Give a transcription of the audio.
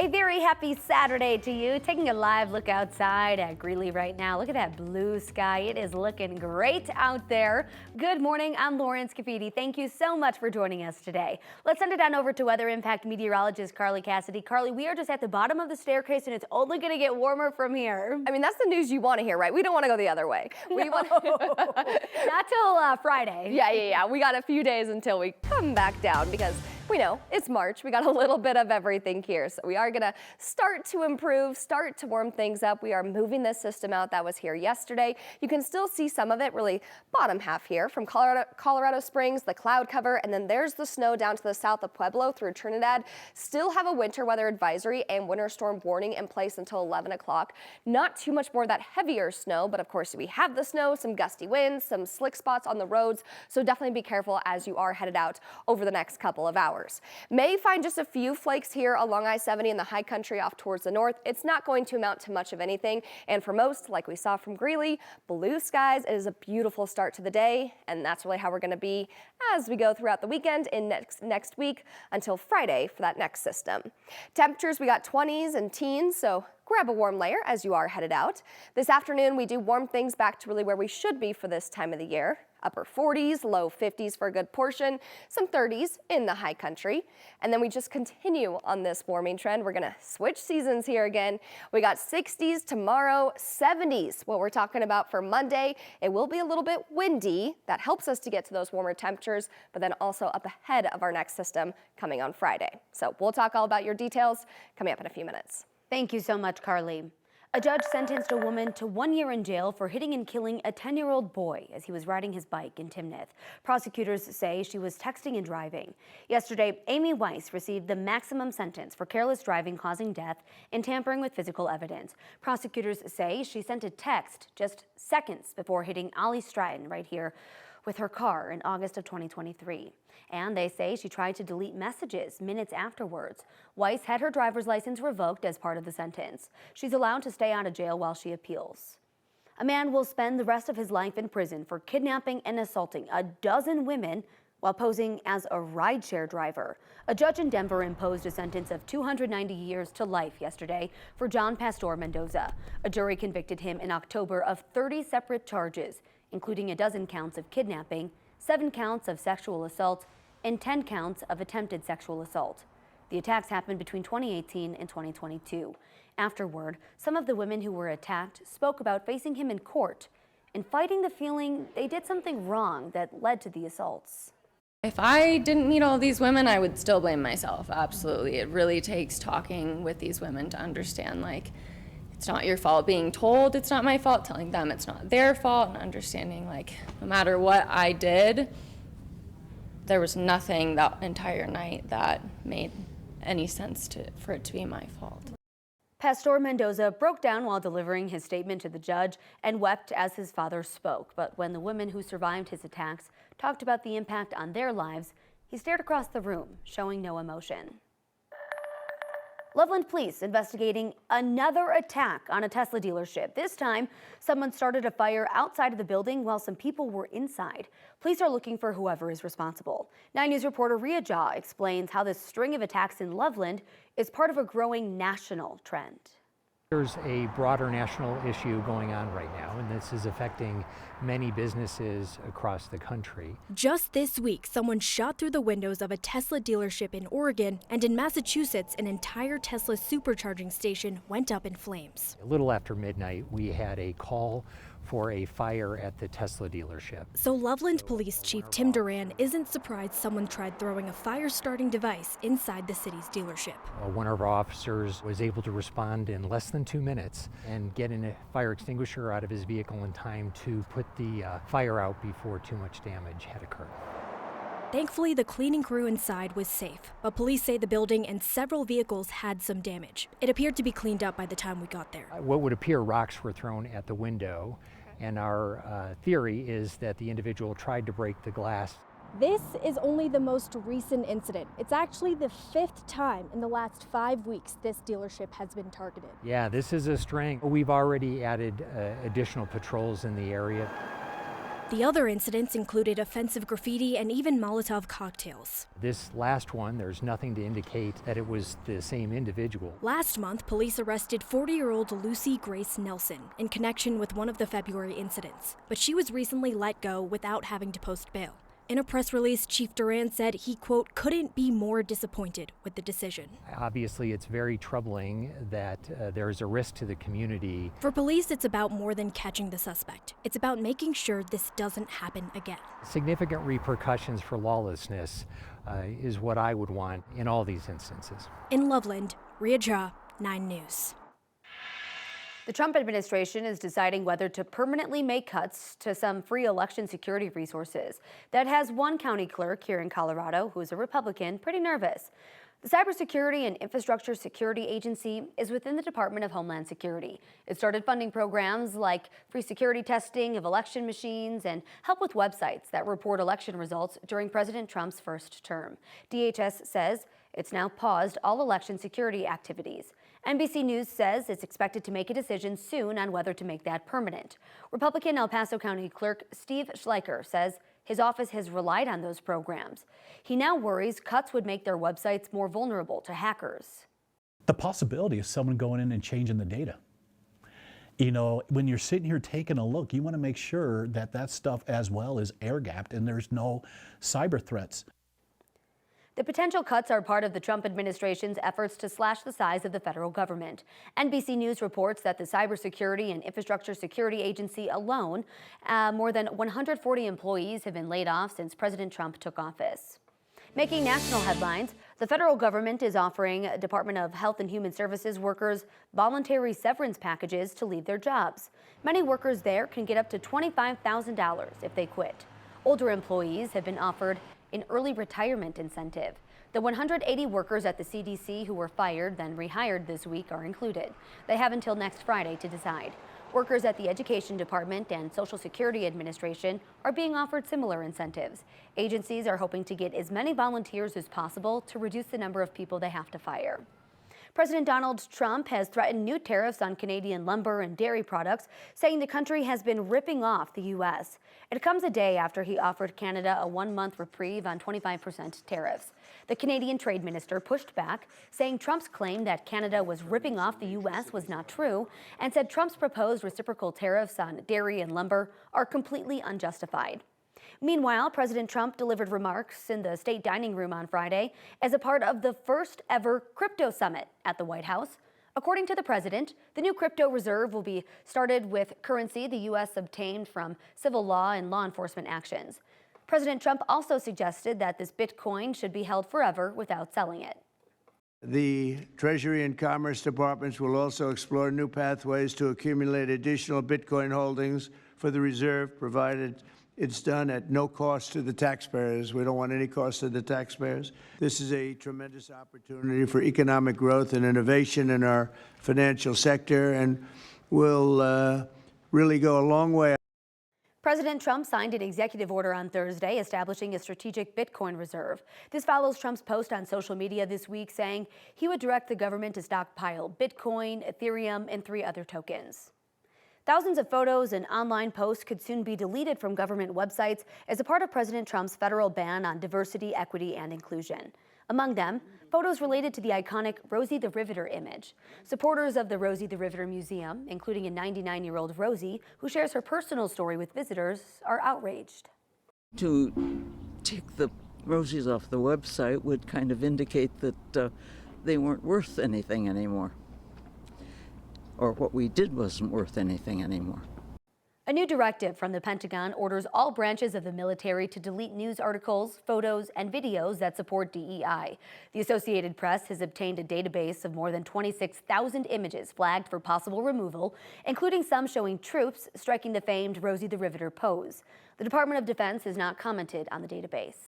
A very happy Saturday to you. Taking a live look outside at Greeley right now. Look at that blue sky. It is looking great out there. Good morning. I'm Lauren Scafidi. Thank you so much for joining us today. Let's send it on over to Weather Impact meteorologist Carly Cassidy. Carly, we are just at the bottom of the staircase and it's only going to get warmer from here. I mean, that's the news you want to hear, right? We don't want to go the other way. Not till Friday. Yeah. We got a few days until we come back down because we know it's March. We got a little bit of everything here. So we are going to start to improve, start to warm things up. We are moving this system out that was here yesterday. You can still see some of it really bottom half here from Colorado Springs, the cloud cover, and then there's the snow down to the south of Pueblo through Trinidad. Still have a winter weather advisory and winter storm warning in place until 11 o'clock. Not too much more of that heavier snow, but of course we have the snow, some gusty winds, some slick spots on the roads. So definitely be careful as you are headed out over the next couple of hours. May find just a few flakes here along I-70 in the high country off towards the north. It's not going to amount to much of anything. And for most, like we saw from Greeley, blue skies. It is a beautiful start to the day. And that's really how we're going to be as we go throughout the weekend and next week until Friday for that next system. Temperatures, we got 20s and teens, so grab a warm layer as you are headed out. This afternoon, we do warm things back to really where we should be for this time of the year. Upper 40s, low 50s for a good portion, some 30s in the high country. And then we just continue on this warming trend. We're gonna switch seasons here again. We got 60s tomorrow, 70s, what we're talking about for Monday. It will be a little bit windy. That helps us to get to those warmer temperatures, but then also up ahead of our next system coming on Friday. So we'll talk all about your details coming up in a few minutes. Thank you so much, Carly. A judge sentenced a woman to 1 year in jail for hitting and killing a 10-year-old boy as he was riding his bike in Timnath. Prosecutors say she was texting and driving. Yesterday, Amy Weiss received the maximum sentence for careless driving causing death and tampering with physical evidence. Prosecutors say she sent a text just seconds before hitting Ollie Stratton right here with her car in August of 2023. And they say she tried to delete messages minutes afterwards. Weiss had her driver's license revoked as part of the sentence. She's allowed to stay out of jail while she appeals. A man will spend the rest of his life in prison for kidnapping and assaulting a dozen women while posing as a rideshare driver. A judge in Denver imposed a sentence of 290 years to life yesterday for John Pastor Mendoza. A jury convicted him in October of 30 separate charges, including a dozen counts of kidnapping, 7 counts of sexual assault, and 10 counts of attempted sexual assault. The attacks happened between 2018 and 2022. Afterward, some of the women who were attacked spoke about facing him in court and fighting the feeling they did something wrong that led to the assaults. If I didn't meet all these women, I would still blame myself, absolutely. It really takes talking with these women to understand, like, it's not your fault being told it's not my fault, telling them it's not their fault, and understanding, like, no matter what I did, there was nothing that entire night that made any sense for it to be my fault. Pastor Mendoza broke down while delivering his statement to the judge and wept as his father spoke. But when the women who survived his attacks talked about the impact on their lives, he stared across the room, showing no emotion. Loveland police investigating another attack on a Tesla dealership. This time, someone started a fire outside of the building while some people were inside. Police are looking for whoever is responsible. 9 News reporter Ria Jha explains how this string of attacks in Loveland is part of a growing national trend. There's a broader national issue going on right now, and this is affecting many businesses across the country. Just this week, someone shot through the windows of a Tesla dealership in Oregon, and in Massachusetts, an entire Tesla supercharging station went up in flames. A little after midnight, we had a call for a fire at the Tesla dealership. So Loveland Police Chief Tim Duran isn't surprised someone tried throwing a fire-starting device inside the city's dealership. One of our officers was able to respond in less than 2 minutes and get a fire extinguisher out of his vehicle in time to put the fire out before too much damage had occurred. Thankfully, the cleaning crew inside was safe, but police say the building and several vehicles had some damage. It appeared to be cleaned up by the time we got there. What would appear rocks were thrown at the window, and our theory is that the individual tried to break the glass. This is only the most recent incident. It's actually the 5th time in the last 5 weeks this dealership has been targeted. Yeah, this is a string. We've already added additional patrols in the area. The other incidents included offensive graffiti and even Molotov cocktails. This last one, there's nothing to indicate that it was the same individual. Last month, police arrested 40-year-old Lucy Grace Nelson in connection with one of the February incidents, but she was recently let go without having to post bail. In a press release, Chief Duran said he, quote, couldn't be more disappointed with the decision. Obviously, it's very troubling that there is a risk to the community. For police, it's about more than catching the suspect. It's about making sure this doesn't happen again. Significant repercussions for lawlessness is what I would want in all these instances. In Loveland, Ria Jha, 9 News. The Trump administration is deciding whether to permanently make cuts to some free election security resources. That has one county clerk here in Colorado, who is a Republican, pretty nervous. The Cybersecurity and Infrastructure Security Agency is within the Department of Homeland Security. It started funding programs like free security testing of election machines and help with websites that report election results during President Trump's first term. DHS says it's now paused all election security activities. NBC News says it's expected to make a decision soon on whether to make that permanent. Republican El Paso County Clerk Steve Schleicher says his office has relied on those programs. He now worries cuts would make their websites more vulnerable to hackers. The possibility of someone going in and changing the data. You know, when you're sitting here taking a look, you want to make sure that that stuff as well is air-gapped and there's no cyber threats. The potential cuts are part of the Trump administration's efforts to slash the size of the federal government. NBC News reports that the Cybersecurity and Infrastructure Security Agency alone, more than 140 employees have been laid off since President Trump took office. Making national headlines, the federal government is offering Department of Health and Human Services workers voluntary severance packages to leave their jobs. Many workers there can get up to $25,000 if they quit. Older employees have been offered an early retirement incentive. The 180 workers at the CDC who were fired, then rehired this week are included. They have until next Friday to decide. Workers at the Education Department and Social Security Administration are being offered similar incentives. Agencies are hoping to get as many volunteers as possible to reduce the number of people they have to fire. President Donald Trump has threatened new tariffs on Canadian lumber and dairy products, saying the country has been ripping off the U.S. It comes a day after he offered Canada a one-month reprieve on 25% tariffs. The Canadian trade minister pushed back, saying Trump's claim that Canada was ripping off the U.S. was not true, and said Trump's proposed reciprocal tariffs on dairy and lumber are completely unjustified. Meanwhile, President Trump delivered remarks in the state dining room on Friday as a part of the first ever crypto summit at the White House. According to the president, the new crypto reserve will be started with currency the U.S. obtained from civil law and law enforcement actions. President Trump also suggested that this Bitcoin should be held forever without selling it. The Treasury and Commerce Departments will also explore new pathways to accumulate additional Bitcoin holdings for the reserve, provided it's done at no cost to the taxpayers. We don't want any cost to the taxpayers. This is a tremendous opportunity for economic growth and innovation in our financial sector, and will really go a long way. President Trump signed an executive order on Thursday establishing a strategic Bitcoin reserve. This follows Trump's post on social media this week saying he would direct the government to stockpile Bitcoin, Ethereum, and 3 other tokens. Thousands of photos and online posts could soon be deleted from government websites as a part of President Trump's federal ban on diversity, equity, and inclusion. Among them, photos related to the iconic Rosie the Riveter image. Supporters of the Rosie the Riveter Museum, including a 99-year-old Rosie who shares her personal story with visitors, are outraged. To take the Rosies off the website would kind of indicate that they weren't worth anything anymore, or what we did wasn't worth anything anymore. A new directive from the Pentagon orders all branches of the military to delete news articles, photos, and videos that support DEI. The Associated Press has obtained a database of more than 26,000 images flagged for possible removal, including some showing troops striking the famed Rosie the Riveter pose. The Department of Defense has not commented on the database.